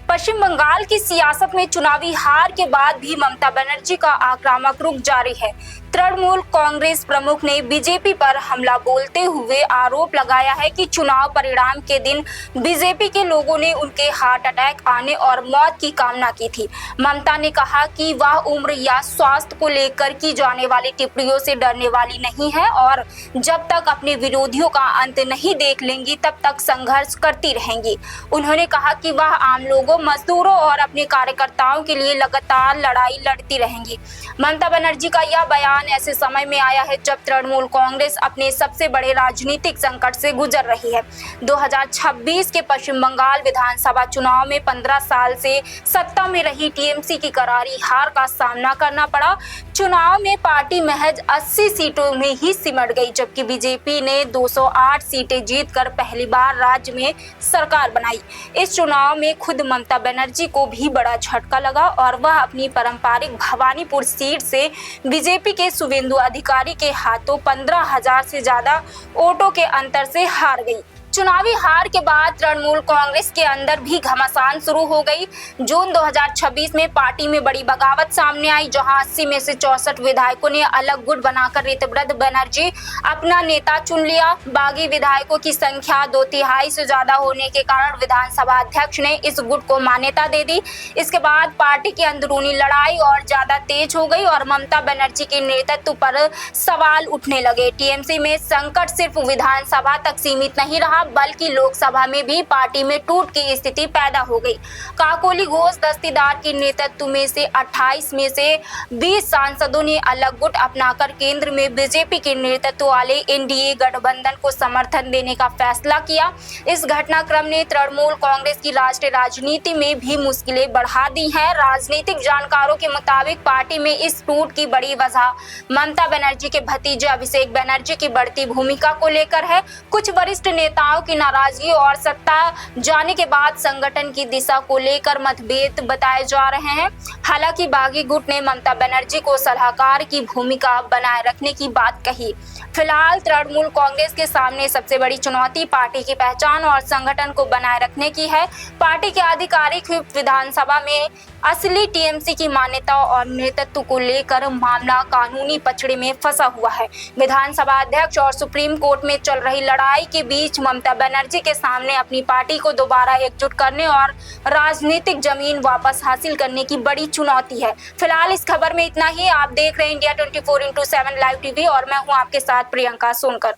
पश्चिम बंगाल की सियासत में चुनावी हार के बाद भी ममता बनर्जी का आक्रामक रुख जारी है। तृणमूल कांग्रेस प्रमुख ने बीजेपी पर हमला बोलते हुए आरोप लगाया है कि चुनाव परिणाम के दिन बीजेपी के लोगों ने उनके हार्ट अटैक आने और मौत की कामना की थी। ममता ने कहा कि वह उम्र या स्वास्थ्य को लेकर की जाने वाली टिप्पणियों से डरने वाली नहीं है और जब तक अपने विरोधियों का अंत नहीं देख लेंगी तब तक संघर्ष करती रहेंगी। उन्होंने कहा कि वह आम लोगों, मजदूरों और अपने कार्यकर्ताओं के लिए लगातार लड़ाई लड़ती रहेंगी। ममता बनर्जी का यह बयान ऐसे समय में आया है जब तृणमूल कांग्रेस अपने सबसे बड़े राजनीतिक संकट से गुजर रही है। 2026 के पश्चिम बंगाल विधानसभा चुनाव में 15 साल से सत्ता में रही टीएमसी की करारी हार का सामना करना पड़ा। चुनाव में पार्टी महज 80 सीटों में ही सिमट गई, जबकि बीजेपी ने 208 सीटें जीतकर पहली बार राज्य में सरकार बनाई। इस चुनाव में खुद ममता बनर्जी को भी बड़ा झटका लगा और वह अपनी पारंपरिक भवानीपुर सीट से बीजेपी के शुवेंदु अधिकारी के हाथों 15,000 से ज्यादा वोटों के अंतर से हार गई। चुनावी हार के बाद तृणमूल कांग्रेस के अंदर भी घमासान शुरू हो गई। जून 2026 में पार्टी में बड़ी बगावत सामने आई, जहां 80 में से 64 विधायकों ने अलग गुट बनाकर ऋतुव्रत बनर्जी अपना नेता चुन लिया। बागी विधायकों की संख्या 2/3 से ज्यादा होने के कारण विधानसभा अध्यक्ष ने इस गुट को मान्यता दे दी। इसके बाद पार्टी की अंदरूनी लड़ाई और ज्यादा तेज हो गई और ममता बनर्जी के नेतृत्व पर सवाल उठने लगे। टीएमसी में संकट सिर्फ विधानसभा तक सीमित नहीं रहा, बल्कि लोकसभा में भी पार्टी में टूट की स्थिति पैदा हो गई। काकोली घोष दस्तीदार के नेतृत्व में से 28 में से 20 सांसदों ने अलग गुट अपनाकर केंद्र में बीजेपी के नेतृत्व वाले एनडीए गठबंधन को समर्थन देने का फैसला किया। इस घटनाक्रम ने तृणमूल कांग्रेस की राष्ट्रीय राजनीति में भी मुश्किलें बढ़ा दी हैं। राजनीतिक जानकारों के मुताबिक पार्टी में इस टूट की बड़ी वजह ममता बनर्जी के भतीजे अभिषेक बनर्जी की बढ़ती भूमिका को लेकर है। कुछ वरिष्ठ नेताओं की नाराजगी और सत्ता जाने के बाद संगठन की दिशा को लेकर मतभेद बताए जा रहे हैं। हालांकि बागी गुट ने ममता बनर्जी को सलाहकार की भूमिका बनाए रखने की बात कही। फिलहाल तृणमूल कांग्रेस के सामने सबसे बड़ी चुनौती पार्टी की पहचान और संगठन को बनाए रखने की है। पार्टी के आधिकारिक विधानसभा में असली टीएमसी की मान्यता और नेतृत्व को लेकर मामला कानूनी पचड़े में फंसा हुआ है। विधानसभा अध्यक्ष और सुप्रीम कोर्ट में चल रही लड़ाई के बीच ममता बनर्जी के सामने अपनी पार्टी को दोबारा एकजुट करने और राजनीतिक जमीन वापस हासिल करने की बड़ी चुनौती है। फिलहाल इस खबर में इतना ही। आप देख रहे हैं इंडिया 24x7 लाइव टीवी और मैं हूं आपके साथ प्रियंका सोनकर।